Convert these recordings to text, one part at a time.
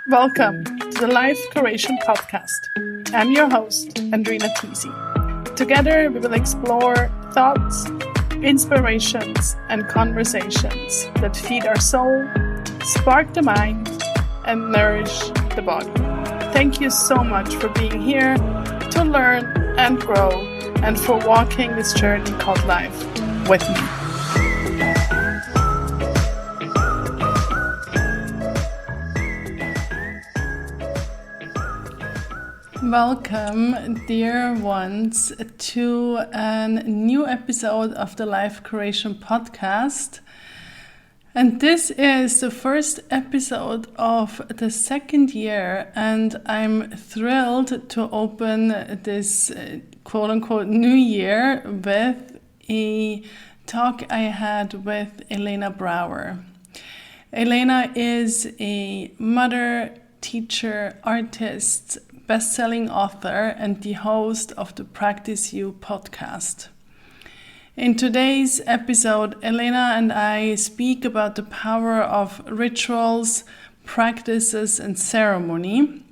Welcome to the Life Curation Podcast. I'm your host, Andrina Tisi. Together, we will explore thoughts, inspirations, and conversations that feed our soul, spark the mind, and nourish the body. Thank you so much for being here to learn and grow, and for walking this journey called life with me. Welcome, dear ones, to a new episode of the Life Curation Podcast. And this is the first episode of the second year, and I'm thrilled to open this quote-unquote new year with a talk I had with Elena Brower. Elena is a mother, teacher, artist, best-selling author, and the host of the Practice You podcast. In today's episode, Elena and I speak about the power of rituals, practices, and ceremony.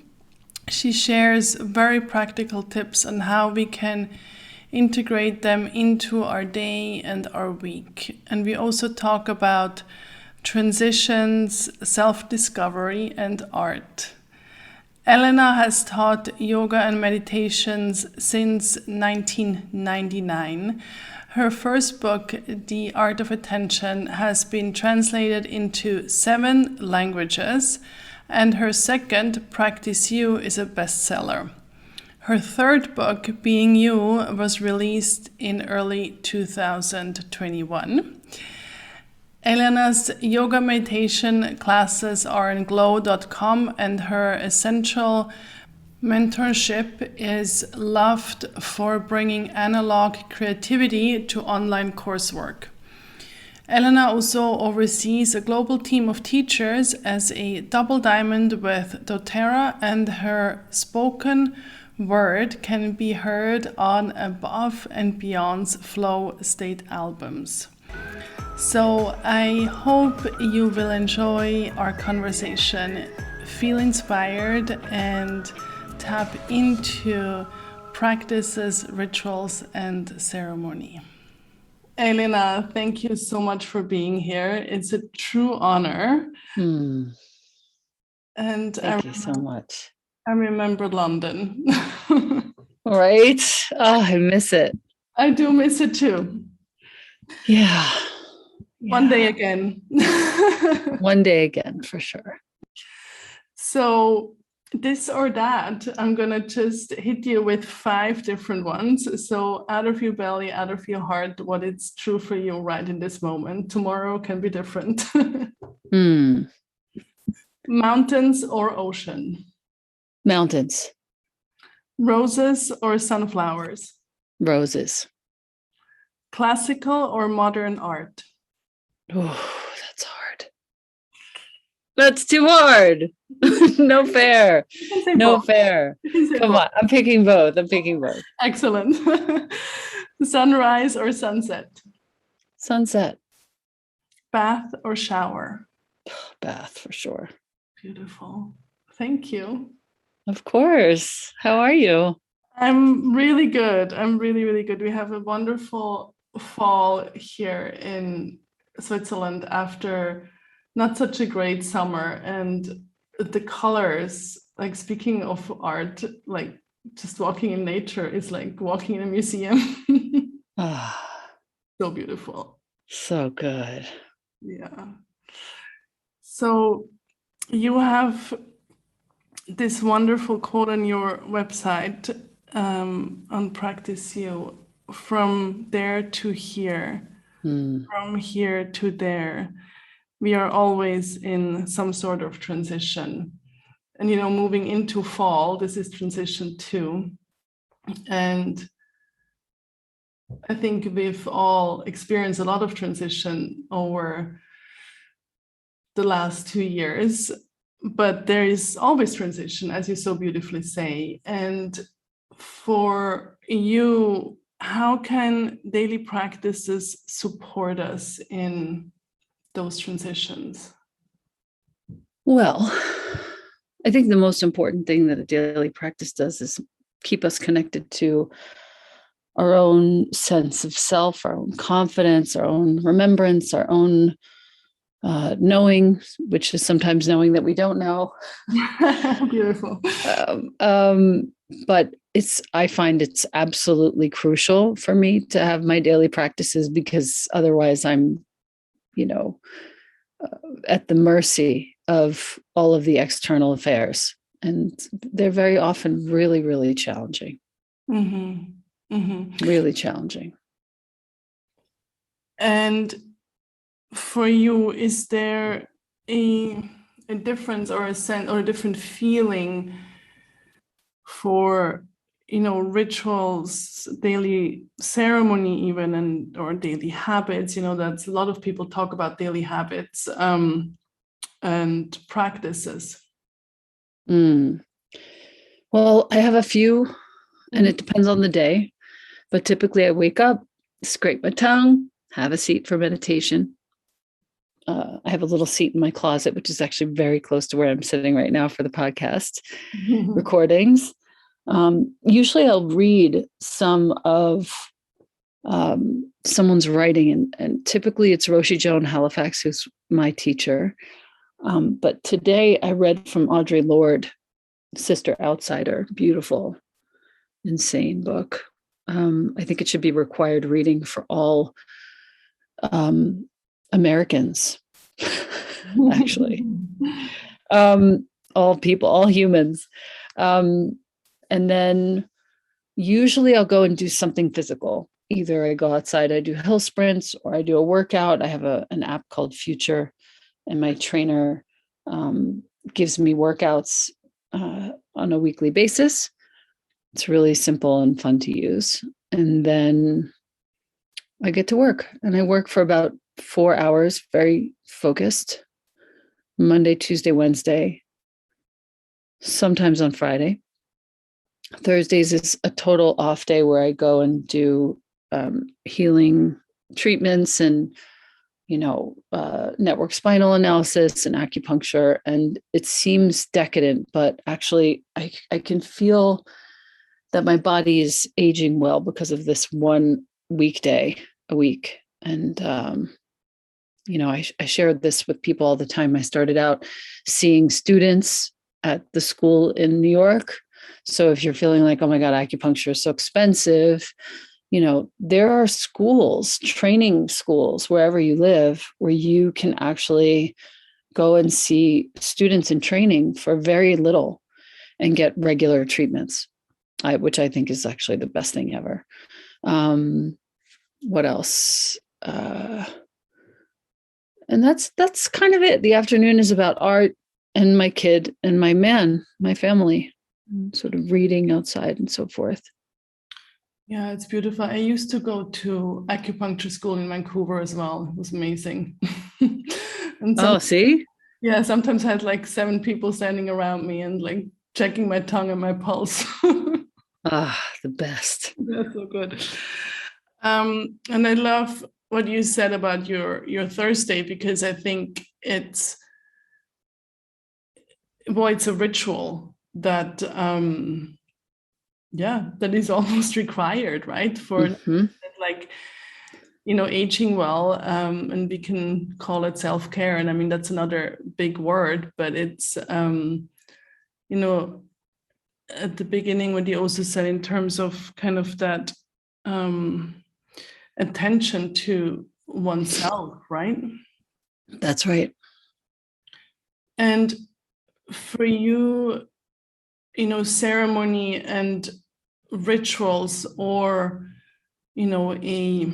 She shares very practical tips on how we can integrate them into our day and our week. And we also talk about transitions, self-discovery, and art. Elena has taught yoga and meditations since 1999. Her first book, The Art of Attention, has been translated into 7 languages, and her second, Practice You, is a bestseller. Her third book, Being You, was released in early 2021. Elena's yoga meditation classes are on glow.com, and her Essential Mentorship is loved for bringing analog creativity to online coursework. Elena also oversees a global team of teachers as a double diamond with doTERRA, and her spoken word can be heard on Above and Beyond's Flow State albums. So I hope you will enjoy our conversation, feel inspired, and tap into practices, rituals, and ceremony. Elena, thank you so much for being here. It's a true honor. And thank you so much. I remember London. Right? Oh, I miss it. I do miss it too. Yeah. One day again. One day again, for sure. So this or that, I'm going to just hit you with 5 different ones. So out of your belly, out of your heart, what is true for you right in this moment. Tomorrow can be different. Mountains or ocean? Mountains. Roses or sunflowers? Roses. Classical or modern art? Oh, that's hard. That's too hard. No fair. No fair. Come on. I'm picking both. Excellent. Sunrise or sunset? Sunset. Bath or shower? Bath, for sure. Beautiful. Thank you. Of course. How are you? I'm really good. I'm really, really good. We have a wonderful fall here in Switzerland after not such a great summer, and the colors, like speaking of art, like just walking in nature is like walking in a museum. So beautiful. So good. Yeah. So you have this wonderful quote on your website on Practice You: from there to here, from here to there. We are always in some sort of transition. And, moving into fall, this is transition 2. And I think we've all experienced a lot of transition over the last 2 years, but there is always transition, as you so beautifully say. And for you, how can daily practices support us in those transitions? Well, I think the most important thing that a daily practice does is keep us connected to our own sense of self, our own confidence, our own remembrance, our own knowing, which is sometimes knowing that we don't know. Beautiful. But I find it's absolutely crucial for me to have my daily practices, because otherwise I'm, at the mercy of all of the external affairs. And they're very often really, really challenging. Mm-hmm. Mm-hmm. Really challenging. And for you, is there a difference or a sense or a different feeling for rituals, daily ceremony even, and or daily habits? That's a lot of people talk about daily habits and practices. Well, I have a few, and it depends on the day, but typically I wake up, scrape my tongue, have a seat for meditation. I have a little seat in my closet, which is actually very close to where I'm sitting right now for the podcast recordings. Usually I'll read some of someone's writing, and typically it's Roshi Joan Halifax, who's my teacher. But today I read from Audre Lorde, Sister Outsider. Beautiful, insane book. I think it should be required reading for all Americans, actually. All people, all humans. And then usually I'll go and do something physical. Either I go outside, I do hill sprints, or I do a workout. I have an app called Future, and my trainer gives me workouts on a weekly basis. It's really simple and fun to use. And then I get to work, and I work for about 4 hours, very focused, Monday, Tuesday, Wednesday, sometimes on Friday. Thursdays is a total off day where I go and do healing treatments and, network spinal analysis and acupuncture. And it seems decadent, but actually I can feel that my body is aging well because of this one weekday a week. And, I shared this with people all the time. I started out seeing students at the school in New York. So if you're feeling like, oh my God, acupuncture is so expensive, there are schools, training schools, wherever you live, where you can actually go and see students in training for very little and get regular treatments, which I think is actually the best thing ever. What else? And that's kind of it. The afternoon is about art and my kid and my family, sort of reading outside and so forth. Yeah, it's beautiful. I used to go to acupuncture school in Vancouver as well. It was amazing. See? Yeah, sometimes I had like 7 people standing around me and like checking my tongue and my pulse. The best. That's so good. And I love what you said about your Thursday, because I think it's a ritual that that is almost required, right? For like aging well, and we can call it self-care. And I mean, that's another big word, but it's at the beginning what you also said in terms of kind of that attention to oneself, right? That's right. And for you, ceremony and rituals, or a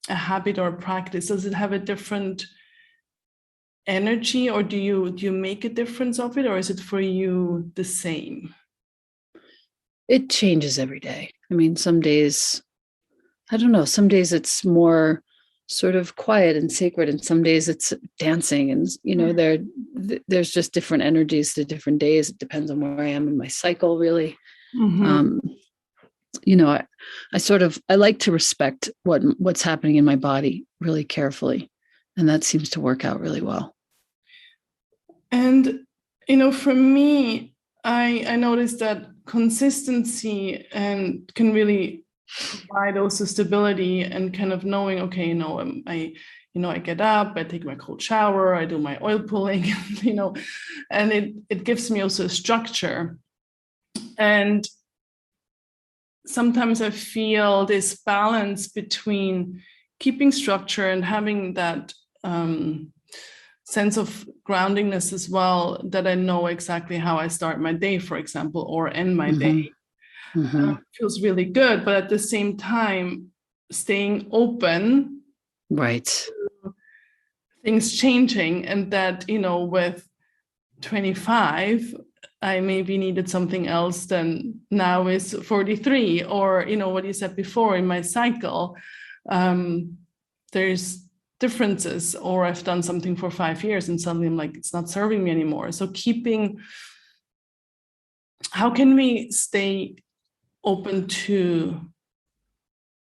habit or practice, does it have a different energy, or do you make a difference of it, or is it for you the same? It changes every day. I mean, some days, I don't know, some days it's more sort of quiet and sacred, and some days it's dancing, and there's just different energies to different days. It depends on where I am in my cycle, really. I like to respect what's happening in my body really carefully, And that seems to work out really well. And, for me, I noticed that consistency and can really provide also stability and kind of knowing, okay, I get up, I take my cold shower, I do my oil pulling, and it gives me also a structure. And sometimes I feel this balance between keeping structure and having that sense of groundingness as well, that I know exactly how I start my day, for example, or end my day. Feels really good, but at the same time, staying open, right, to things changing, and that, with 25, I maybe needed something else than now is 43, or what you said before in my cycle. There's differences, or I've done something for 5 years and suddenly I'm like, it's not serving me anymore. So how can we stay open to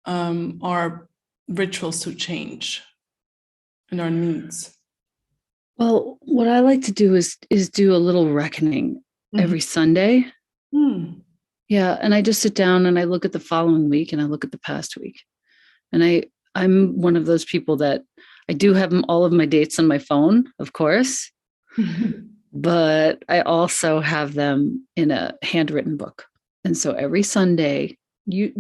our rituals to change and our needs? Well, what I like to do is do a little reckoning every Sunday. Yeah. And I just sit down and I look at the following week and I look at the past week. And I'm one of those people that I do have all of my dates on my phone, of course, but I also have them in a handwritten book. And so every Sunday,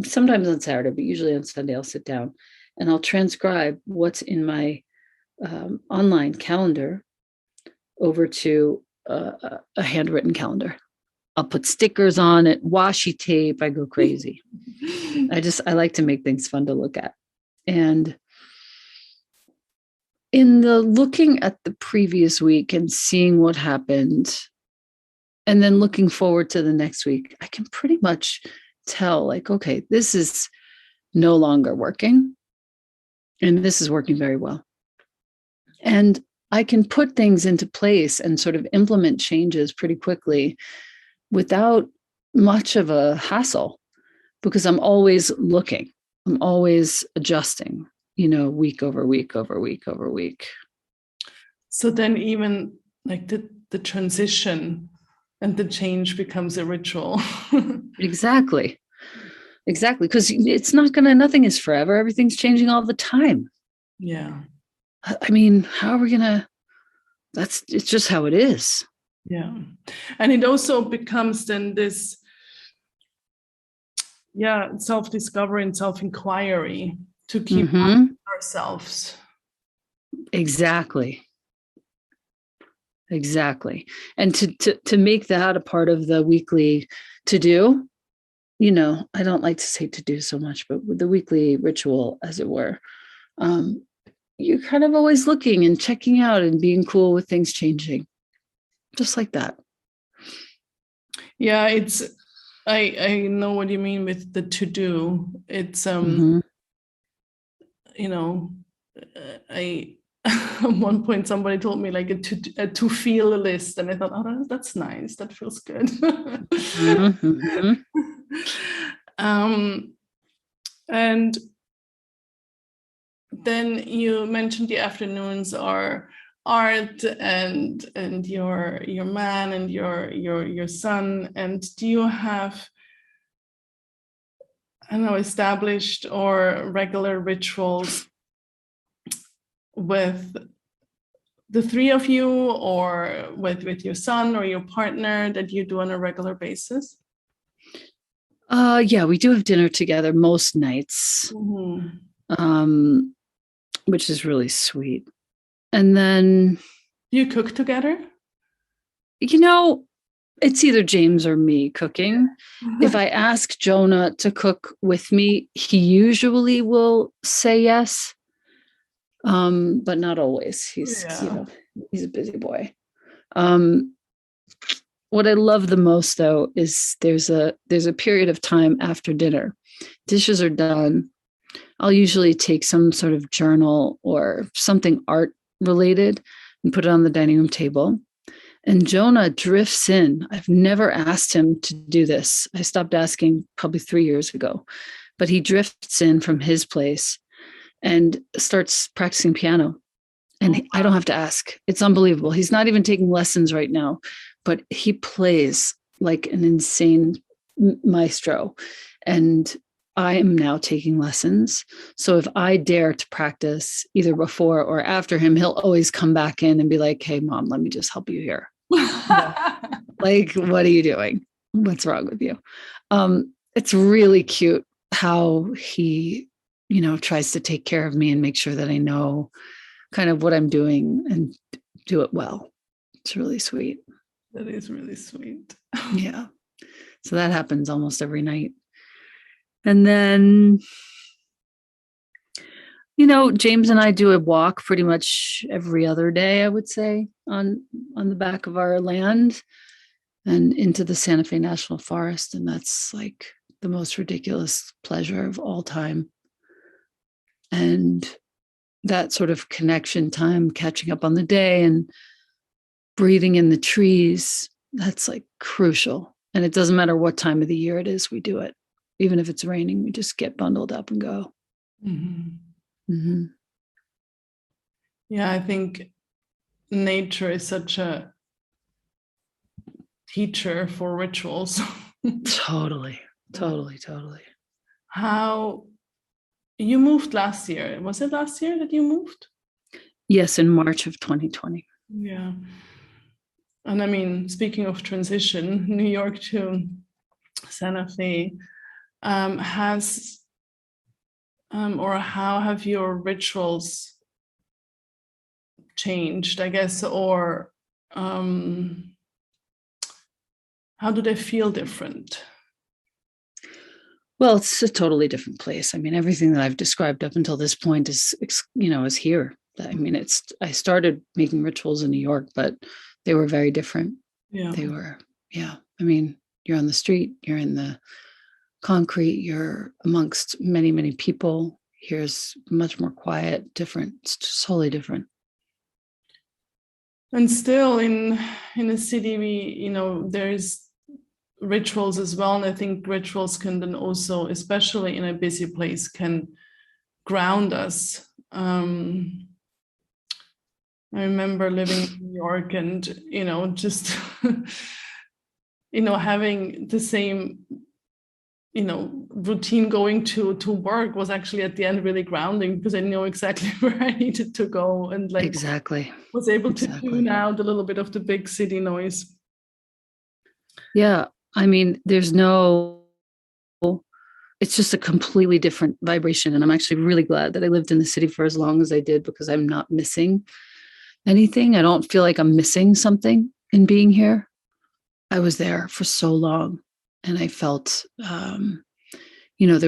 sometimes on Saturday, but usually on Sunday, I'll sit down and I'll transcribe what's in my online calendar over to a handwritten calendar. I'll put stickers on it, washi tape. I go crazy. I like to make things fun to look at. And in the looking at the previous week and seeing what happened, and then looking forward to the next week, I can pretty much tell, like, okay, this is no longer working, and this is working very well. And I can put things into place and sort of implement changes pretty quickly without much of a hassle, because I'm always looking, I'm always adjusting, week over week over week over week. So then even like the transition and the change becomes a ritual. Exactly. Because nothing is forever. Everything's changing all the time. Yeah. I mean, how are we it's just how it is. Yeah. And it also becomes then this, self-discovery and self-inquiry to keep ourselves. Exactly. And to make that a part of the weekly to-do, I don't like to say to-do so much, but with the weekly ritual, as it were, you're kind of always looking and checking out and being cool with things changing, just like that. Yeah, I know what you mean with the to-do. It's I at one point somebody told me like a to feel list, and I thought, oh, that's nice, that feels good. And then you mentioned the afternoons are art and your man and your son. And do you have, I don't know, established or regular rituals with the three of you, or with your son or your partner, that you do on a regular basis? Yeah, we do have dinner together most nights, which is really sweet. And then, do you cook together? It's either James or me cooking. If I ask Jonah to cook with me, he usually will say yes, but not always. He's a busy boy. What I love the most, though, is there's a period of time after dinner. Dishes are done. I'll usually take some sort of journal or something art related and put it on the dining room table. And Jonah drifts in. I've never asked him to do this. I stopped asking probably 3 years ago, but he drifts in from his place and starts practicing piano. And Oh, I don't have to ask. It's unbelievable. He's not even taking lessons right now, but he plays like an insane maestro. And I am now taking lessons. So if I dare to practice either before or after him, he'll always come back in and be like, hey, mom, let me just help you here. Like, what are you doing? What's wrong with you? It's really cute how he, tries to take care of me and make sure that I know kind of what I'm doing and do it well. It's really sweet. That is really sweet. Yeah. So that happens almost every night. And then, James and I do a walk pretty much every other day, I would say, on the back of our land and into the Santa Fe National Forest. And that's like the most ridiculous pleasure of all time. And that sort of connection time, catching up on the day and breathing in the trees, that's like crucial. And it doesn't matter what time of the year it is, we do it. Even if it's raining, we just get bundled up and go. Mm-hmm. Mm-hmm. Yeah, I think nature is such a teacher for rituals. Totally. How you moved last year? Was it last year that you moved? Yes, in March of 2020. Yeah. And I mean, speaking of transition, New York to Santa Fe has, or how have your rituals changed, I guess, or how do they feel different? Well, it's a totally different place. I mean, everything that I've described up until this point is here. I mean, I started making rituals in New York, but they were very different. Yeah. They were, yeah. I mean, you're on the street, you're in the concrete, you're amongst many, many people. Here's much more quiet, different. It's just totally different. And still in a city, there's rituals as well. And I think rituals can then also, especially in a busy place, can ground us. I remember living in New York and, just, having the same, routine going to work was actually at the end really grounding because I know exactly where I needed to go and like exactly was able to tune out a little bit of the big city noise. Yeah. I mean, it's just a completely different vibration. And I'm actually really glad that I lived in the city for as long as I did because I'm not missing anything. I don't feel like I'm missing something in being here. I was there for so long and I felt, there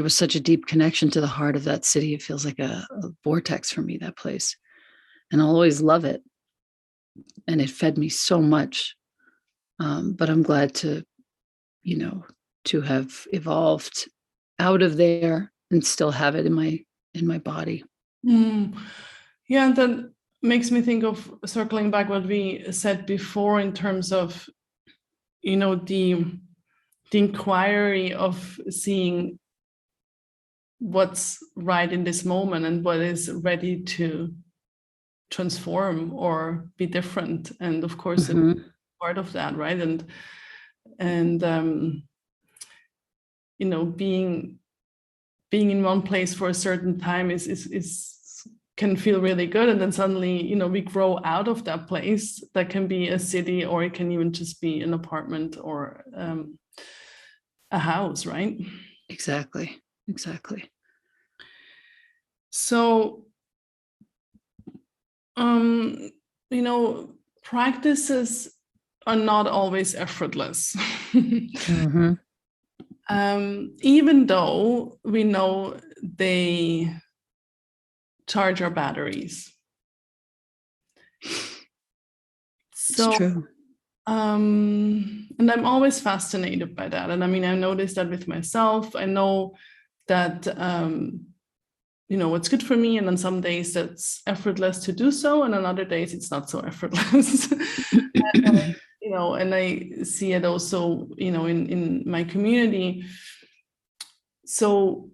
was such a deep connection to the heart of that city. It feels like a vortex for me, that place. And I'll always love it. And it fed me so much. But I'm glad to have evolved out of there and still have it in my body. Yeah, and that makes me think of circling back what we said before in terms of, the inquiry of seeing what's right in this moment and what is ready to transform or be different. And of course, it's part of that, right? And being in one place for a certain time is can feel really good, and then suddenly we grow out of that place. That can be a city, or it can even just be an apartment or a house, right? Exactly. So practices are not always effortless. Even though we know they charge our batteries. So, it's true. And I'm always fascinated by that. And I mean, I noticed that with myself. I know that, what's good for me. And on some days that's effortless to do so. And on other days it's not so effortless. And I see it also, in my community. So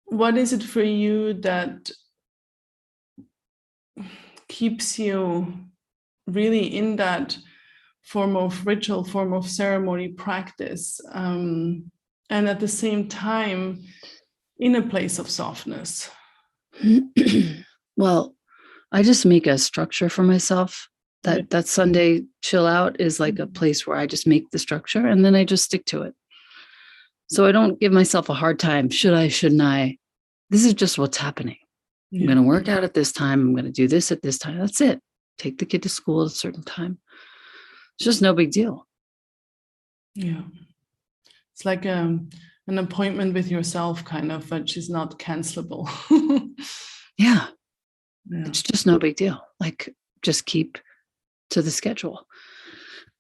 what is it for you that keeps you really in that form of ritual, form of ceremony practice, and at the same time in a place of softness? Well, I just make a structure for myself. That Sunday chill out is like a place where I just make the structure and then I just stick to it. So I don't give myself a hard time. Should I, shouldn't I? This is just what's happening. I'm going to work out at this time. I'm going to do this at this time. That's it. Take the kid to school at a certain time. It's just no big deal. Yeah. It's like an appointment with yourself, kind of, which is not cancelable. Yeah. It's just no big deal. Like, just keep to the schedule.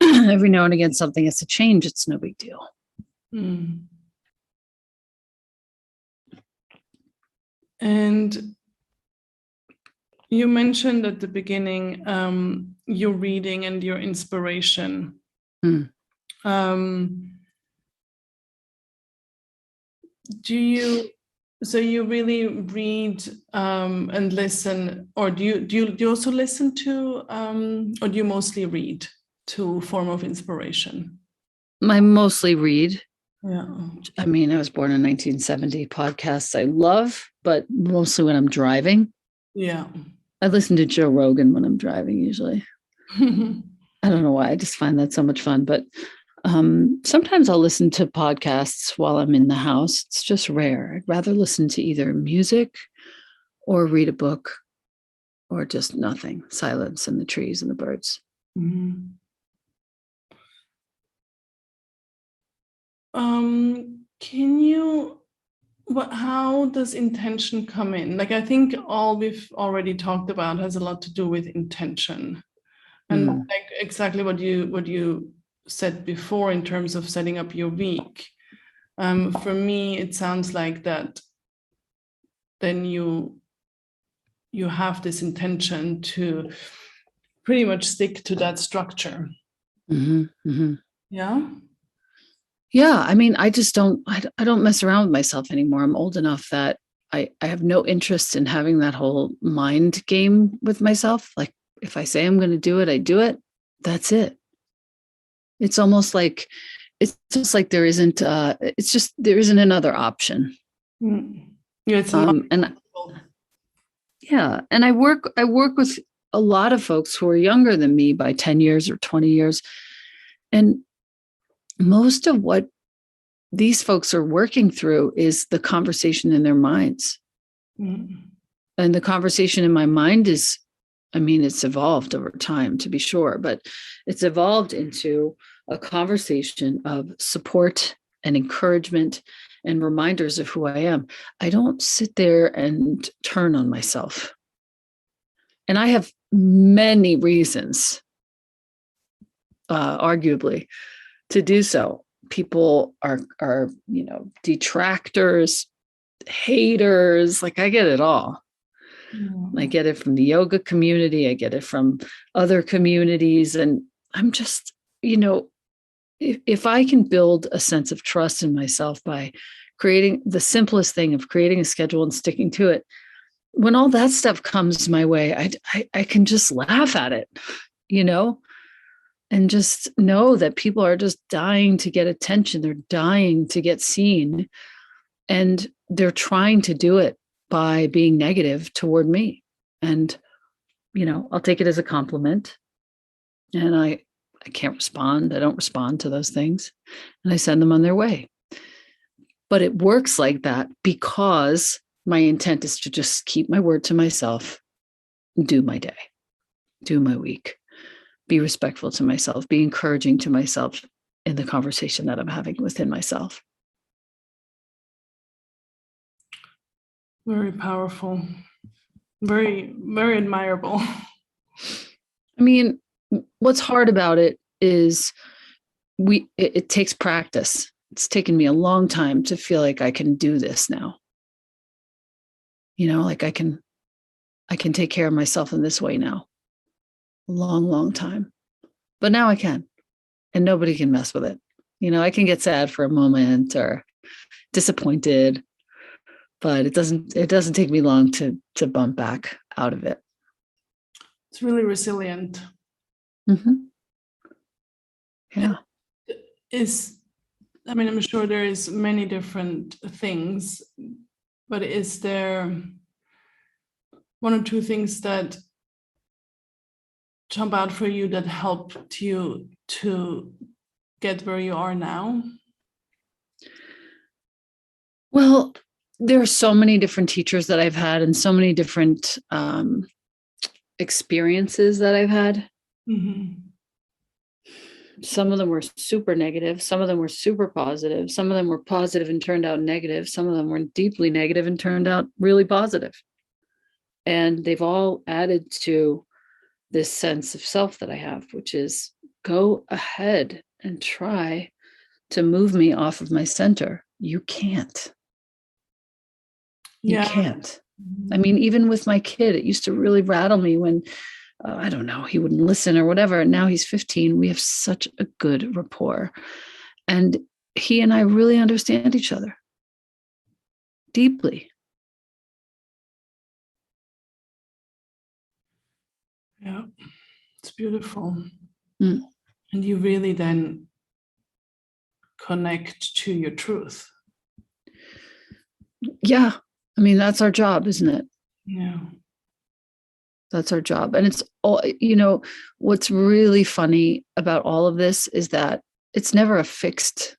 Every now and again, something has to change. It's no big deal. Mm. And you mentioned at the beginning your reading and your inspiration. So you really read and listen, or do you also listen to, or do you mostly read to form of inspiration? I mostly read. Yeah. I mean, I was born in 1970. Podcasts I love, but mostly when I'm driving. Yeah. I listen to Joe Rogan when I'm driving usually. I don't know why. I just find that so much fun. But sometimes I'll listen to podcasts while I'm in the house. It's just rare. I'd rather listen to either music or read a book or just nothing, silence and the trees and the birds. Mm-hmm. How does intention come in? Like, I think all we've already talked about has a lot to do with intention. And like exactly what you said before in terms of setting up your week. For me, it sounds like that then you have this intention to pretty much stick to that structure. Mm-hmm, mm-hmm. Yeah. Yeah. I mean, I don't mess around with myself anymore. I'm old enough that I have no interest in having that whole mind game with myself. Like, if I say I'm going to do it, I do it. That's it. It's almost like, it's just like there isn't another option. Yeah, it's and I work with a lot of folks who are younger than me by 10 years or 20 years. And most of what these folks are working through is the conversation in their minds. And the conversation in my mind is, I mean, it's evolved over time, to be sure, but it's evolved into a conversation of support and encouragement and reminders of who I am. I don't sit there and turn on myself. And I have many reasons, arguably, to do so. People are detractors, haters, like I get it all. I get it from the yoga community. I get it from other communities. And I'm just, if I can build a sense of trust in myself by creating the simplest thing of creating a schedule and sticking to it, when all that stuff comes my way, I can just laugh at it, and just know that people are just dying to get attention. They're dying to get seen. And they're trying to do it by being negative toward me. And, I'll take it as a compliment. And I can't respond. I don't respond to those things. And I send them on their way. But it works like that because my intent is to just keep my word to myself, do my day, do my week, be respectful to myself, be encouraging to myself in the conversation that I'm having within myself. Very powerful. Very, very admirable. I mean, what's hard about it is it takes practice. It's taken me a long time to feel like I can do this now. Like I can take care of myself in this way now. A long, long time. But now I can. And nobody can mess with it. I can get sad for a moment or disappointed, but it doesn't take me long to bump back out of it. It's really resilient. Yeah. I'm sure there is many different things, but is there one or two things that jump out for you that helped you to get where you are now? Well, there are so many different teachers that I've had and so many different experiences that I've had. Mm-hmm. Some of them were super negative. Some of them were super positive. Some of them were positive and turned out negative. Some of them were deeply negative and turned out really positive. And they've all added to this sense of self that I have, which is go ahead and try to move me off of my center. You can't. You can't. I mean, even with my kid, it used to really rattle me when, I don't know, he wouldn't listen or whatever. And now he's 15. We have such a good rapport. And he and I really understand each other deeply. Yeah, it's beautiful. Mm. And you really then connect to your truth. Yeah. I mean, that's our job, isn't it? Yeah. That's our job. And it's all, what's really funny about all of this is that it's never a fixed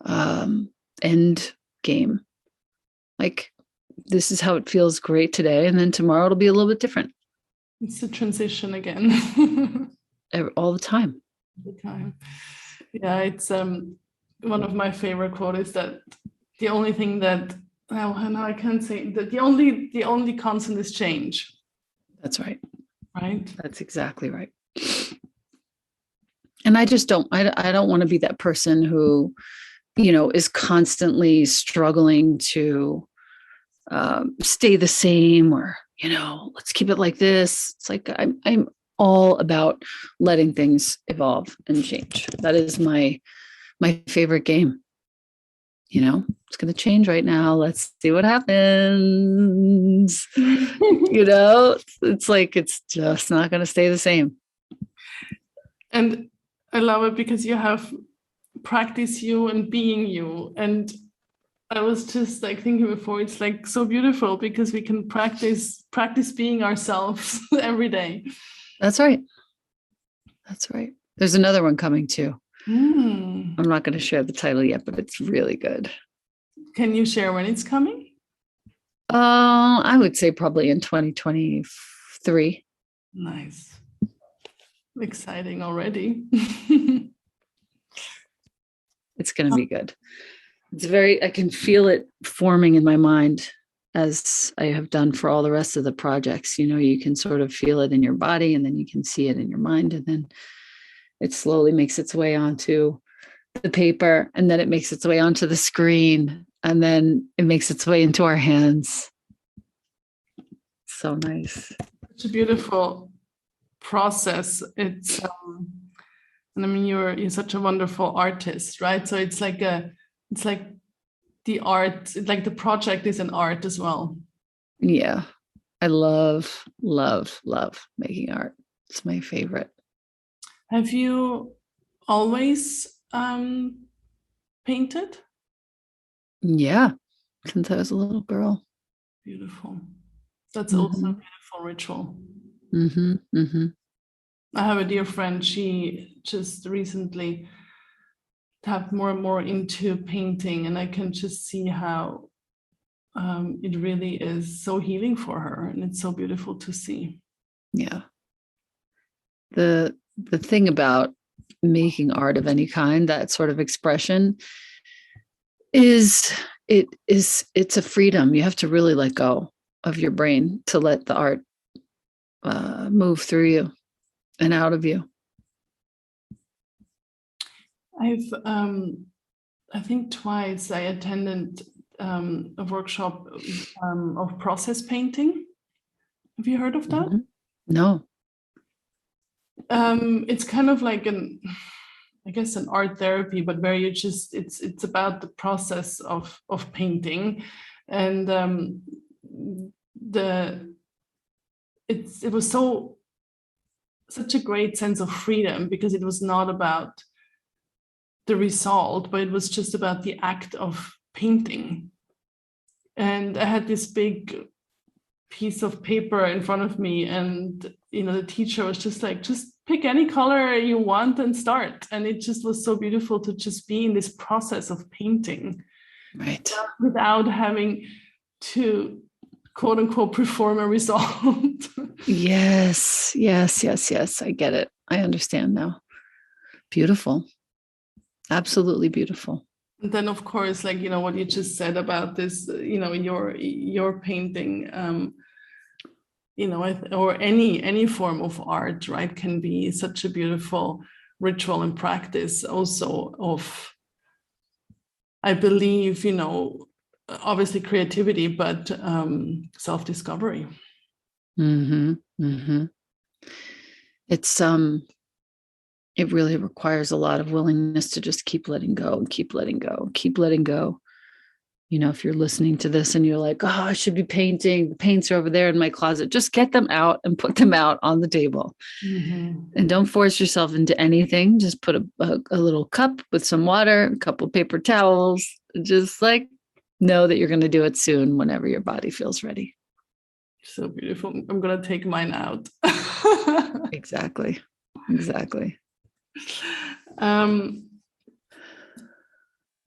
end game. Like, this is how it feels great today. And then tomorrow it'll be a little bit different. It's a transition again. All the time. All the time. Yeah, it's one of my favorite quotes is that the only thing that, I can't say that the only constant is change. That's right. Right. That's exactly right. And I just don't want to be that person who, is constantly struggling to stay the same, or, let's keep it like this. It's like, I'm all about letting things evolve and change. That is my favorite game. It's going to change right now. Let's see what happens. It's like, it's just not going to stay the same. And I love it because you have practice you and being you. And I was just like thinking before, it's like so beautiful because we can practice being ourselves every day. That's right. That's right. There's another one coming too. I'm not going to share the title yet, but it's really good. Can you share when it's coming? I would say probably in 2023. Nice. Exciting already. It's going to be good. I can feel it forming in my mind, as I have done for all the rest of the projects. You can sort of feel it in your body, and then you can see it in your mind, and then it slowly makes its way onto the paper, and then it makes its way onto the screen, and then it makes its way into our hands. So nice. It's a beautiful process. It's you're such a wonderful artist, right? So it's like the art, like the project is an art as well. Yeah. I love making art. It's my favorite. Have you always painted? Yeah, since I was a little girl. Beautiful. That's also a beautiful ritual. I have a dear friend, she just recently tapped more and more into painting, and I can just see how it really is so healing for her, and it's so beautiful to see. Yeah. The thing about making art of any kind, that sort of expression, it's a freedom. You have to really let go of your brain to let the art move through you and out of you. I think twice I attended a workshop of process painting. Have you heard of that? Mm-hmm. No. It's kind of like an art therapy, but where you just it's about the process of painting, and it was so such a great sense of freedom, because it was not about the result, but it was just about the act of painting. And I had this big piece of paper in front of me, and the teacher was just like, just pick any color you want and start. And it just was so beautiful to just be in this process of painting, Right. without having to quote unquote perform a result. Yes. I get it. I understand now. Beautiful. Absolutely beautiful. And then of course, like, what you just said about this, your painting, or any form of art, right, can be such a beautiful ritual and practice also of, I believe, obviously creativity, but self-discovery. Mm-hmm. Mm-hmm. It's it really requires a lot of willingness to just keep letting go and keep letting go, keep letting go. If you're listening to this and you're like, oh, I should be painting, the paints are over there in my closet, just get them out and put them out on the table. Mm-hmm. And don't force yourself into anything. Just put a little cup with some water, a couple paper towels, just like know that you're going to do it soon whenever your body feels ready. So beautiful. I'm going to take mine out. Exactly.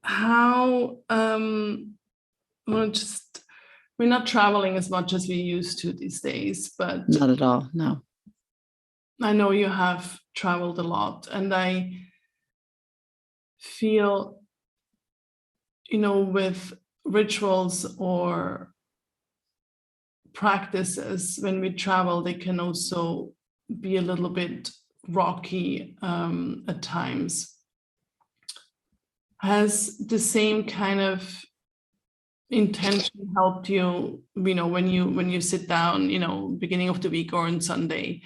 How we're not traveling as much as we used to these days, but Not at all. No. I know you have traveled a lot, and I feel, with rituals or practices, when we travel, they can also be a little bit rocky at times. Has the same kind of intention helped you, when you sit down, beginning of the week or on Sunday,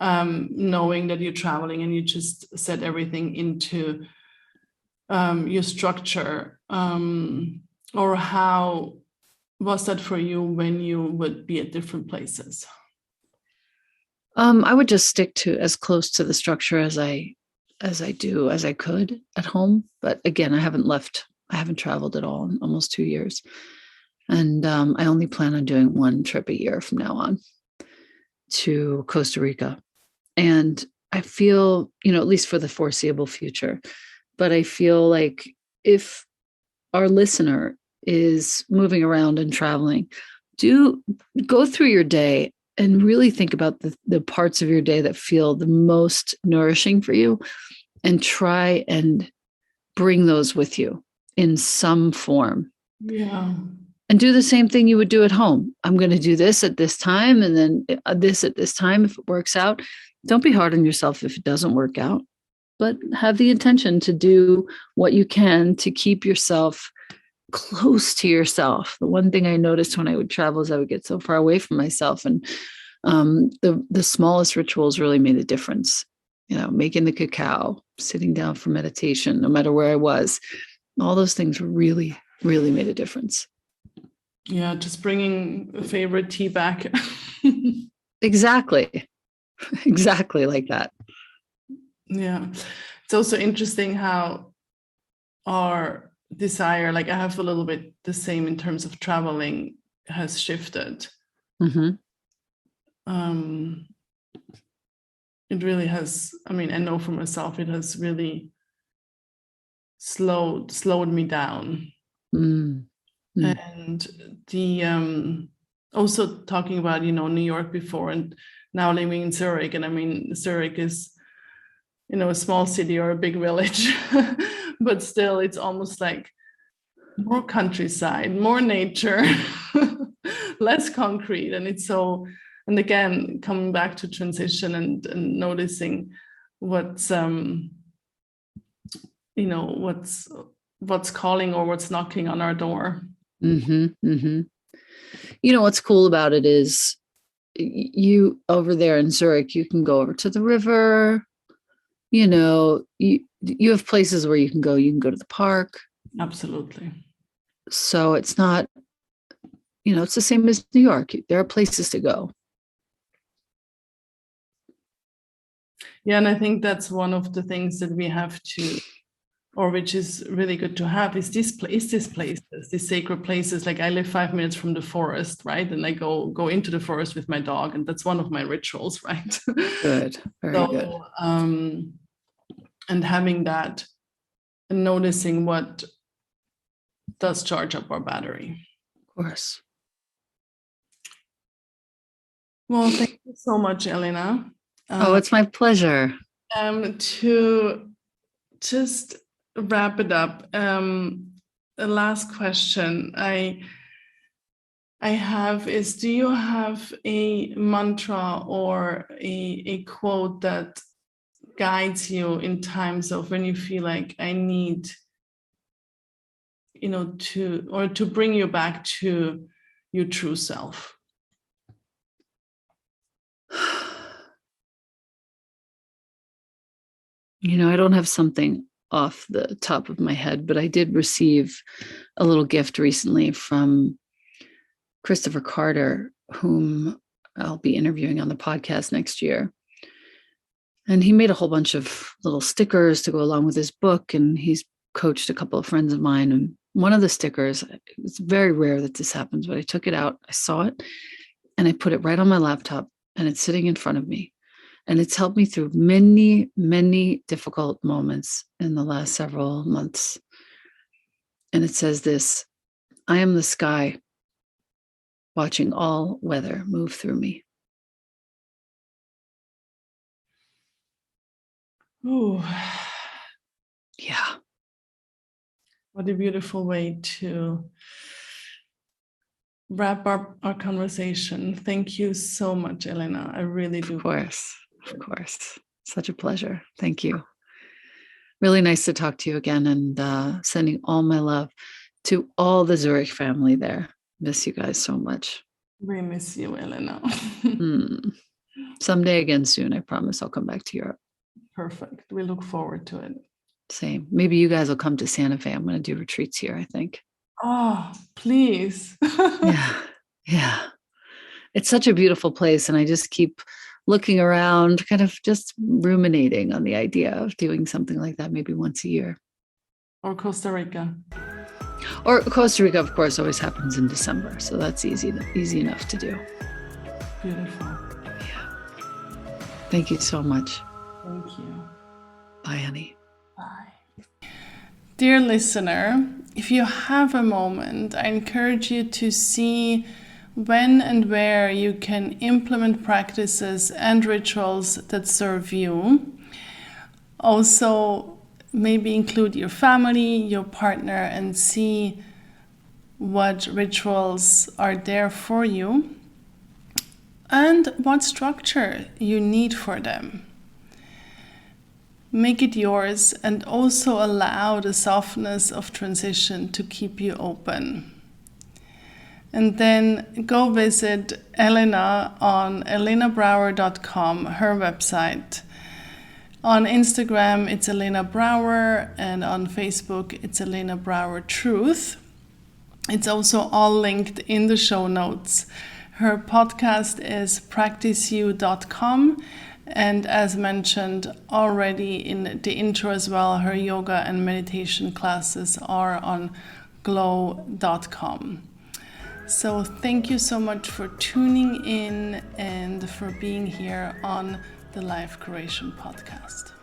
knowing that you're traveling and you just set everything into your structure, or how was that for you when you would be at different places? I would just stick to as close to the structure as I could at home. But again, I haven't traveled at all in almost 2 years. And I only plan on doing one trip a year from now on to Costa Rica. And I feel, at least for the foreseeable future, but I feel like if our listener is moving around and traveling, do go through your day and really think about the parts of your day that feel the most nourishing for you, and try and bring those with you in some form. Yeah. And do the same thing you would do at home. I'm going to do this at this time, and then this at this time if it works out. Don't be hard on yourself if it doesn't work out, but have the intention to do what you can to keep yourself close to yourself. The one thing I noticed when I would travel is I would get so far away from myself, and the smallest rituals really made a difference. Making the cacao, sitting down for meditation, no matter where I was, all those things really, really made a difference. Yeah, just bringing a favorite tea back. Exactly like that. Yeah. It's also interesting how our desire, like I have a little bit the same in terms of traveling, has shifted. Mm-hmm. It really has. I mean, I know for myself, it has really slowed me down. Mm-hmm. And the also talking about, New York before, and now living in Zurich. And I mean, Zurich is, a small city or a big village, but still it's almost like more countryside, more nature, less concrete. And it's so, and again, coming back to transition and noticing what's what's calling or what's knocking on our door. Mm-hmm. Mm-hmm. What's cool about it is you over there in Zurich, you can go over to the river. You have places where you can go to the park. Absolutely. So it's not, it's the same as New York. There are places to go. Yeah, and I think that's one of the things that we have to, or which is really good to have, is these places, these sacred places. Like I live 5 minutes from the forest, right? And I go into the forest with my dog, and that's one of my rituals, right? Good, very good. And having that, and noticing what does charge up our battery. Of course. Well, thank you so much, Elena. It's my pleasure. To just wrap it up, the last question I have is, do you have a mantra or a quote that guides you in times of when you feel like I need, to bring you back to your true self? I don't have something off the top of my head, but I did receive a little gift recently from Christopher Carter, whom I'll be interviewing on the podcast next year. And he made a whole bunch of little stickers to go along with his book. And he's coached a couple of friends of mine. And one of the stickers, it's very rare that this happens, but I took it out, I saw it, and I put it right on my laptop, and it's sitting in front of me. And it's helped me through many, many difficult moments in the last several months. And it says this: I am the sky, watching all weather move through me. Ooh. Yeah. What a beautiful way to wrap up our conversation. Thank you so much, Elena. I really do. Of course. Such a pleasure. Thank you. Really nice to talk to you again, and sending all my love to all the Zurich family there. Miss you guys so much. We miss you, Elena. Someday again soon, I promise I'll come back to Europe. Perfect. We look forward to it. Same. Maybe you guys will come to Santa Fe. I'm going to do retreats here, I think. Oh, please. Yeah. It's such a beautiful place. And I just keep looking around, kind of just ruminating on the idea of doing something like that maybe once a year. Or Costa Rica. Or Costa Rica, of course, always happens in December. So that's easy enough to do. Beautiful. Yeah. Thank you so much. Thank you. Bye, honey. Bye. Dear listener, if you have a moment, I encourage you to see when and where you can implement practices and rituals that serve you. Also, maybe include your family, your partner, and see what rituals are there for you and what structure you need for them. Make it yours, and also allow the softness of transition to keep you open. And then go visit Elena on elenabrower.com, her website. On Instagram, it's Elena Brower, and on Facebook, it's Elena Brower Truth. It's also all linked in the show notes. Her podcast is practiceyou.com. And as mentioned already in the intro as well, her yoga and meditation classes are on glow.com. So thank you so much for tuning in and for being here on the Life Creation Podcast.